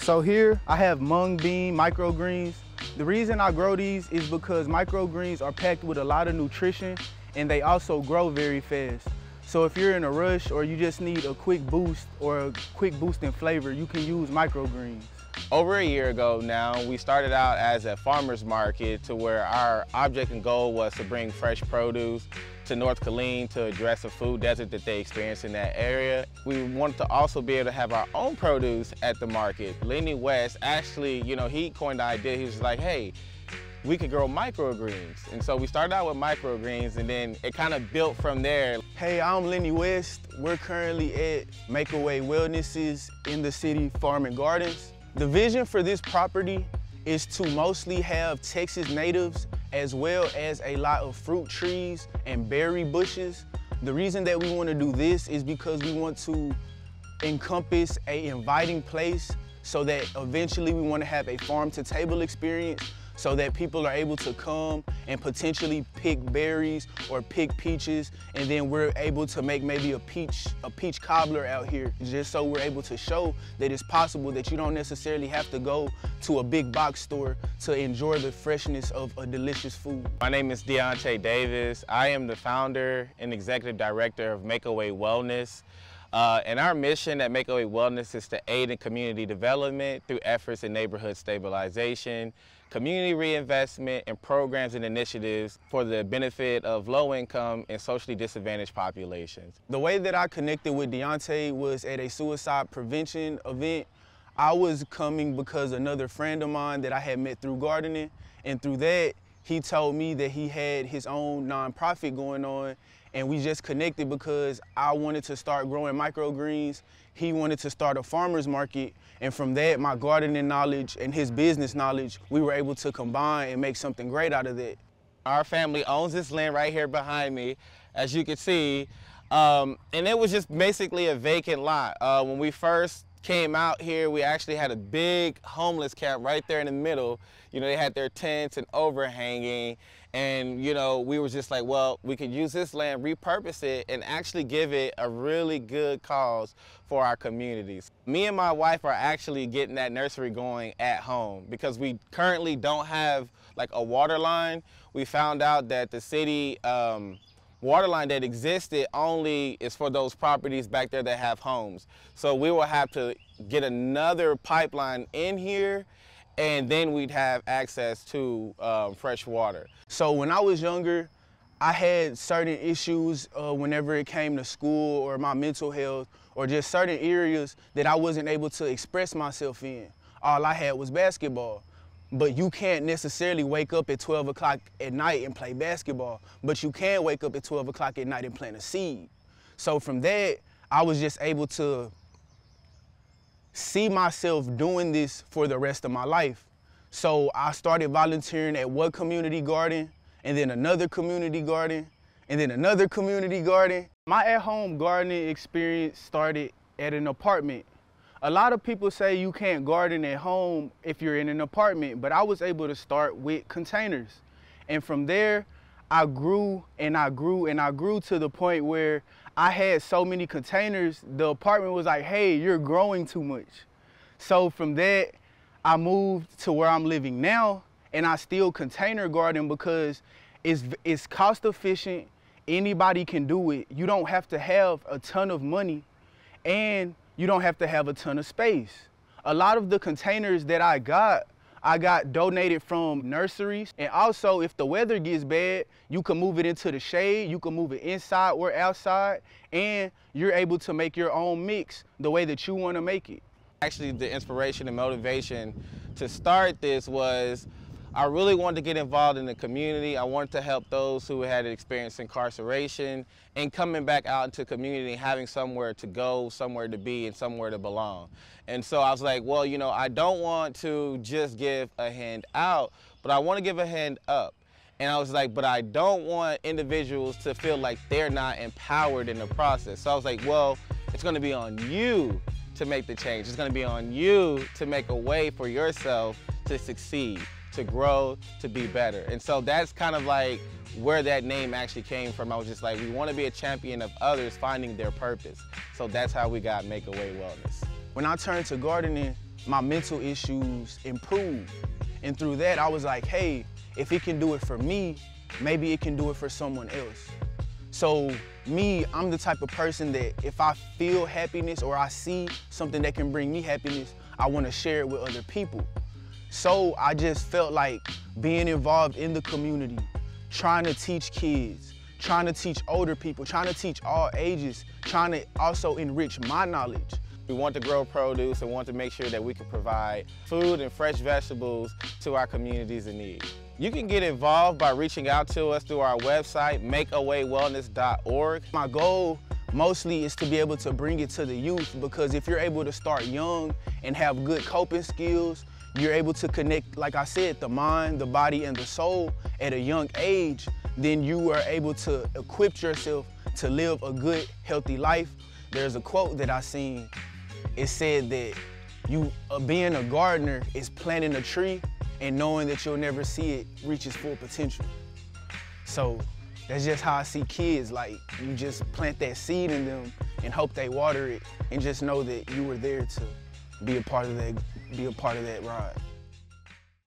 So here I have mung bean microgreens. The reason I grow these is because microgreens are packed with a lot of nutrition and they also grow very fast. So if you're in a rush or you just need a quick boost or a quick boost in flavor, you can use microgreens. Over a year ago now, we started out as a farmer's market to where our object and goal was to bring fresh produce to North Killeen to address a food desert that they experience in that area. We wanted to also be able to have our own produce at the market. Lenny West actually, he coined the idea. He was like, hey, we could grow microgreens. And so we started out with microgreens and then it kind of built from there. Hey, I'm Lenny West. We're currently at Makeaway Wellnesses in the city Farm and Gardens. The vision for this property is to mostly have Texas natives as well as a lot of fruit trees and berry bushes. The reason that we want to do this is because we want to encompass an inviting place so that eventually we want to have a farm-to-table experience so that people are able to come and potentially pick berries or pick peaches, and then we're able to make maybe a peach cobbler out here, just so we're able to show that it's possible that you don't necessarily have to go to a big box store to enjoy the freshness of a delicious food. My name is Deontay Davis. I am the founder and executive director of Makeaway Wellness. And our mission at Makeaway Wellness is to aid in community development through efforts in neighborhood stabilization, community reinvestment, and programs and initiatives for the benefit of low-income and socially disadvantaged populations. The way that I connected with Deontay was at a suicide prevention event. I was coming because another friend of mine that I had met through gardening, and through that, he told me that he had his own nonprofit going on, and we just connected because I wanted to start growing microgreens. He wanted to start a farmer's market, and from that, my gardening knowledge and his business knowledge, we were able to combine and make something great out of that. Our family owns this land right here behind me, as you can see, and it was just basically a vacant lot. When we first came out here, we actually had a big homeless camp right there in the middle. They had their tents and overhanging, and we were just like, well, we could use this land, repurpose it, and actually give it a really good cause for our communities. Me and my wife are actually getting that nursery going at home because we currently don't have like a water line. We found out that the city water line that existed only is for those properties back there that have homes. So we will have to get another pipeline in here, and then we'd have access to fresh water. So when I was younger, I had certain issues whenever it came to school or my mental health or just certain areas that I wasn't able to express myself in. All I had was basketball. But you can't necessarily wake up at 12 o'clock at night and play basketball, but you can wake up at 12 o'clock at night and plant a seed. So from that, I was just able to see myself doing this for the rest of my life. So I started volunteering at one community garden, and then another community garden, and then another community garden. My at-home gardening experience started at an apartment. A lot of people say you can't garden at home if you're in an apartment, but I was able to start with containers. And from there, I grew and I grew and I grew to the point where I had so many containers, the apartment was like, hey, you're growing too much. So from that, I moved to where I'm living now, and I still container garden because it's cost efficient. Anybody can do it. You don't have to have a ton of money, and you don't have to have a ton of space. A lot of the containers that I got donated from nurseries. And also, if the weather gets bad, you can move it into the shade, you can move it inside or outside, and you're able to make your own mix the way that you want to make it. Actually, the inspiration and motivation to start this was I really wanted to get involved in the community. I wanted to help those who had experienced incarceration and coming back out into community, having somewhere to go, somewhere to be, and somewhere to belong. And so I was like, well, I don't want to just give a hand out, but I want to give a hand up. And I was like, but I don't want individuals to feel like they're not empowered in the process. So I was like, well, it's going to be on you to make the change. It's going to be on you to make a way for yourself to succeed, to grow, to be better. And so that's kind of like where that name actually came from. I was just like, we want to be a champion of others finding their purpose. So that's how we got Makeaway Wellness. When I turned to gardening, my mental issues improved. And through that, I was like, hey, if it can do it for me, maybe it can do it for someone else. So me, I'm the type of person that if I feel happiness or I see something that can bring me happiness, I want to share it with other people. So I just felt like being involved in the community, trying to teach kids, trying to teach older people, trying to teach all ages, trying to also enrich my knowledge. We want to grow produce and want to make sure that we can provide food and fresh vegetables to our communities in need. You can get involved by reaching out to us through our website, makeawaywellness.org. My goal mostly is to be able to bring it to the youth, because if you're able to start young and have good coping skills, you're able to connect, like I said, the mind, the body, and the soul at a young age, then you are able to equip yourself to live a good, healthy life. There's a quote that I seen. It said that being a gardener is planting a tree and knowing that you'll never see it reach its full potential. So that's just how I see kids. Like, you just plant that seed in them and hope they water it, and just know that you were there to be a part of that ride.